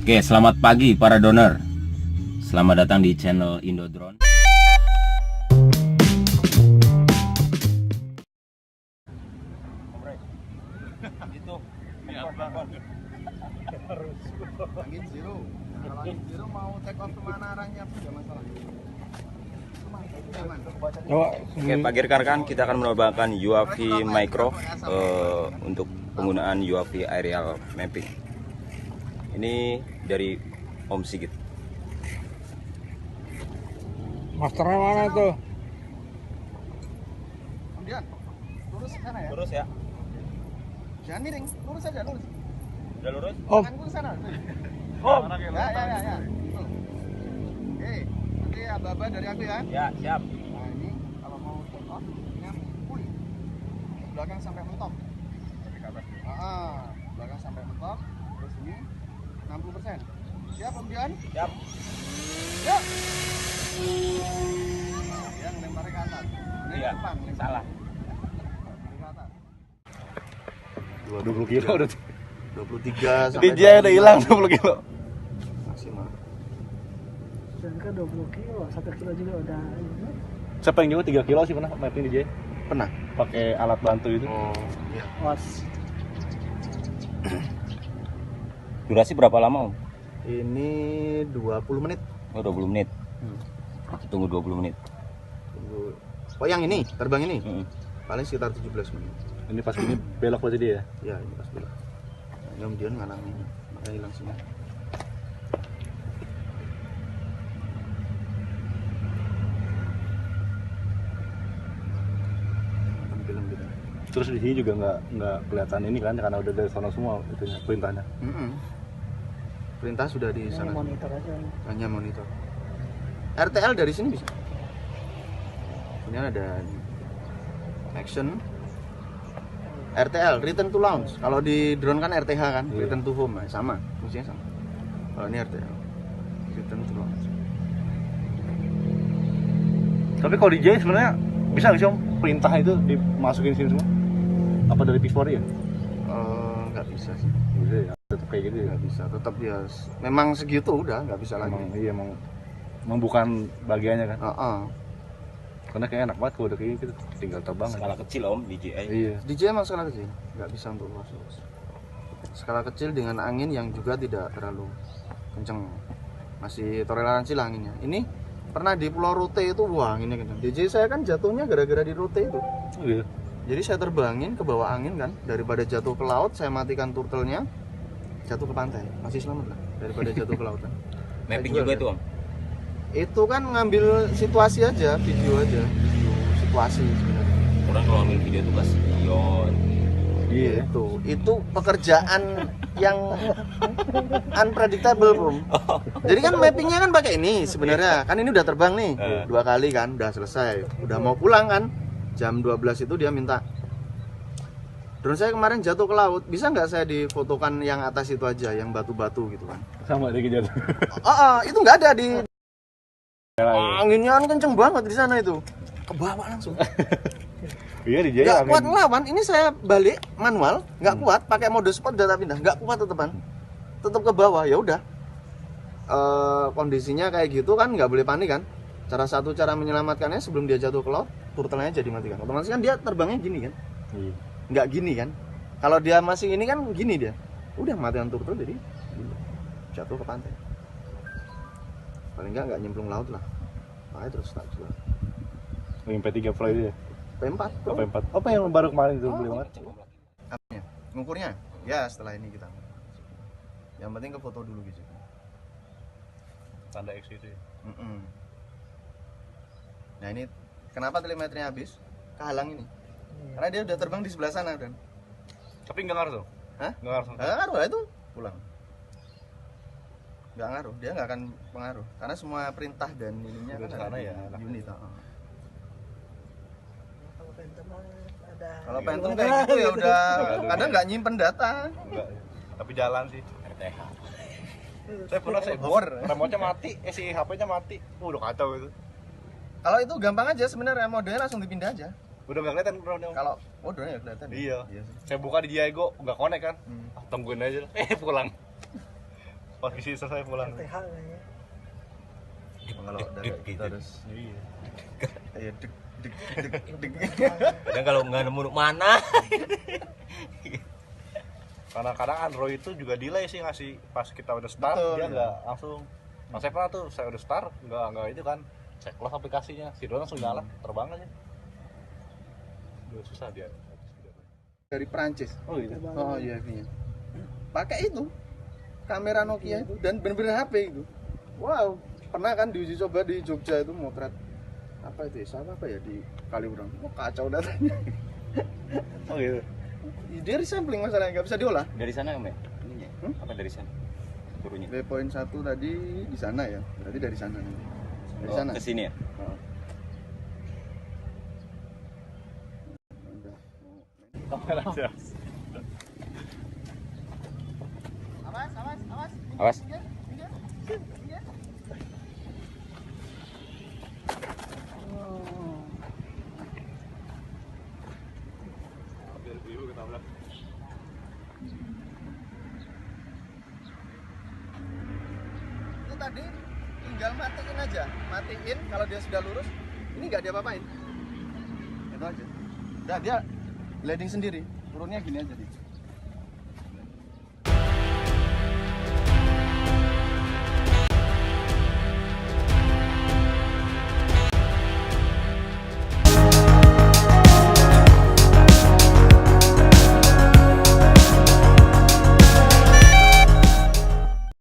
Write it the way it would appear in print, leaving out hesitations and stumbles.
Oke, selamat pagi para donor. Selamat datang di channel Indodrone. Itu angin zero. Kalau angin zero mau take off kemana arahnya pun nggak masalah. Oke, pagi rekan-rekan, kita akan menerbangkan UAV Micro untuk penggunaan UAV aerial mapping. Ini dari Om Sigit. Masternya mana tuh? Kemudian lurus ke sana ya. Lurus ya. Jangan miring, lurus aja, lurus. Udah lurus? Om. Tanganku ke sana. Om. Ya. Tuh. Oke, nanti aba-aba dari aku ya. Ya, siap. Nah ini kalau mau take off, ini pulih. Belakang sampai mentok. Belakang sampai mentok. Terus ini 60%. Siap kemudian? Siap. Yuk. Nah, dia ngelemparnya ke atas. Ini Iya, ke depan, lempar. salah. Ini ke atas. 20 kilo udah. 23 sampai DJ udah hilang 20 kilo. maksimal. Dan kan 20 kilo, 1 kilo juga udah. Siapa yang jauh 3 kilo sih pernah mapping DJ? Pernah? Pakai alat bantu itu. Oh, iya. Was. Durasi berapa lama, Om? Ini 20 menit. Oh, 20 menit. Tunggu 20 menit. Tunggu. Oh, yang ini, terbang ini. Mm-mm. Paling sekitar 17 menit. Ini pas ini belok berarti dia ya? Ya, ini pas belok. Nah, kemudian ngalangin, makanya hilang semua. Tampilan gitu. Terus di sini juga nggak kelihatan ini kan karena udah dari sana semua itunya perintahnya. Perintah sudah di Ini sana. monitor aja. Hanya monitor. RTL dari sini bisa. Kemudian ada action. RTL, return to launch. Kalau di drone kan RTH kan, Iya. return to home, sama, fungsinya sama. Kalau ini RTL, return to launch. Tapi kalau DJ sebenarnya bisa nggak sih Om perintah itu dimasukin sini semua? Apa dari P4 ya? Nggak bisa sih, Bisa ya, tetap kayak gitu ya. nggak bisa. Tetap dia, memang segitu udah, nggak bisa lagi. Emang bukan bagiannya kan? Heeh. Karena kayak enak banget kalau udah kayak gitu, tinggal terbang. Skala kecil, Om, DJI. Iya. DJ emang skala kecil, nggak bisa untuk luas. Skala kecil dengan angin yang juga tidak terlalu kenceng, masih toleransi lah anginnya. Ini pernah di Pulau Rote itu, wah anginnya kenceng. DJ saya kan jatuhnya gara-gara di Rote itu. Oh, iya. Jadi saya terbangin ke bawah angin kan, daripada jatuh ke laut, saya matikan turtle-nya, jatuh ke pantai, masih selamat lah daripada jatuh ke lautan. Mapping Saya juga jual, itu, Om. Itu kan ngambil situasi aja, video aja, video situasi sebenarnya. Orang kalau ambil video tuh kasihan. Iya. Itu pekerjaan yang unpredictable, Bro. Jadi kan mappingnya kan pakai ini sebenarnya. Kan ini udah terbang nih 2 kali kan, udah selesai. Udah mau pulang kan. Jam 12 itu dia minta, drone saya kemarin jatuh ke laut, bisa nggak saya difotokan yang atas itu aja, yang batu-batu gitu kan. Sama dia jatuh. Itu nggak ada di anginnya kan kenceng banget di sana itu, ke bawah langsung. Iya DJ. Nggak kuat ngelawan. Ini saya balik manual, nggak kuat, pakai mode sport data pindah, nggak kuat tetepan, tetap ke bawah. Ya udah, kondisinya kayak gitu kan, nggak boleh panik kan. Cara menyelamatkannya sebelum dia jatuh ke laut, turtle-nya jadi matikan. Otomatis kan dia terbangnya gini kan, Iya. nggak gini kan. Kalau dia masih ini kan gini dia, udah matikan turtle jadi gini. Jatuh ke pantai. Paling nggak nyemplung laut lah. Makanya terus tak jual. Yang P3 Pro itu ya? P4. P4. Apa yang baru kemarin itu beli banget? Apanya? Ngukurnya? Ya setelah ini kita. Yang penting ke foto dulu gitu. Tanda X itu ya? Nah ini kenapa telemetrinya habis? Kehalang ini. Karena dia udah terbang di sebelah sana dan. Tapi nggak ngaruh tuh? Hah? Nggak ngaruh. Nggak ngaruh lah itu pulang. Nggak ngaruh, dia nggak akan pengaruh. Karena semua perintah dan ininya Udah kan di sana ada ya, di unit. Kalau Phantom ada. Kalau Phantom kayak gitu ya udah kadang nggak nyimpen data. Enggak. Tapi jalan sih. RTH. Saya pernah Bor. remote-nya mati, si HP-nya mati. Udah kacau itu. Kalau itu gampang aja sebenarnya, modenya langsung dipindah aja. Udah nggak kelihatan drone-nya. Kalau drone ya kelihatan. Iya. Iya sih. Saya buka di Diego, nggak connect kan? Hmm. Tungguin aja lah. Pulang. Pas misi selesai pulang. TH kayaknya. Kalau dari kita harus Iya. kayak deg deg deg deg. Kadang kalau nggak nemu mana. Karena kadang Android itu juga delay sih ngasih pas kita udah start, Betul, dia ya. nggak langsung. Nah, saya pernah tuh, saya udah start, nggak itu kan, saya close aplikasinya, si drone langsung nyala, terbang aja. Udah susah dia. Dari Prancis. Oh gitu. Oh iya nya. Pakai itu kamera Nokia itu dan bener-bener HP itu. Wow, pernah kan diuji coba di Jogja itu motret apa itu ya? Sama apa ya di Kaliurang. Oh, kacau datanya. Oh gitu. Dia resampling masalahnya nggak bisa diolah. Dari sana Om ya? Ininya. Apa dari sana? Turunnya. Poin 1 tadi di sana ya. Berarti dari sana nih. Dari sana. Ke sini ya? Oh. Kamera aja. Awas, awas, awas. Awas. Biru ketabrak. Itu tadi tinggal matiin aja. Matiin kalau dia sudah lurus, ini nggak diapa-apain. Itu aja. Udah dia gliding sendiri. Turunnya gini aja nih.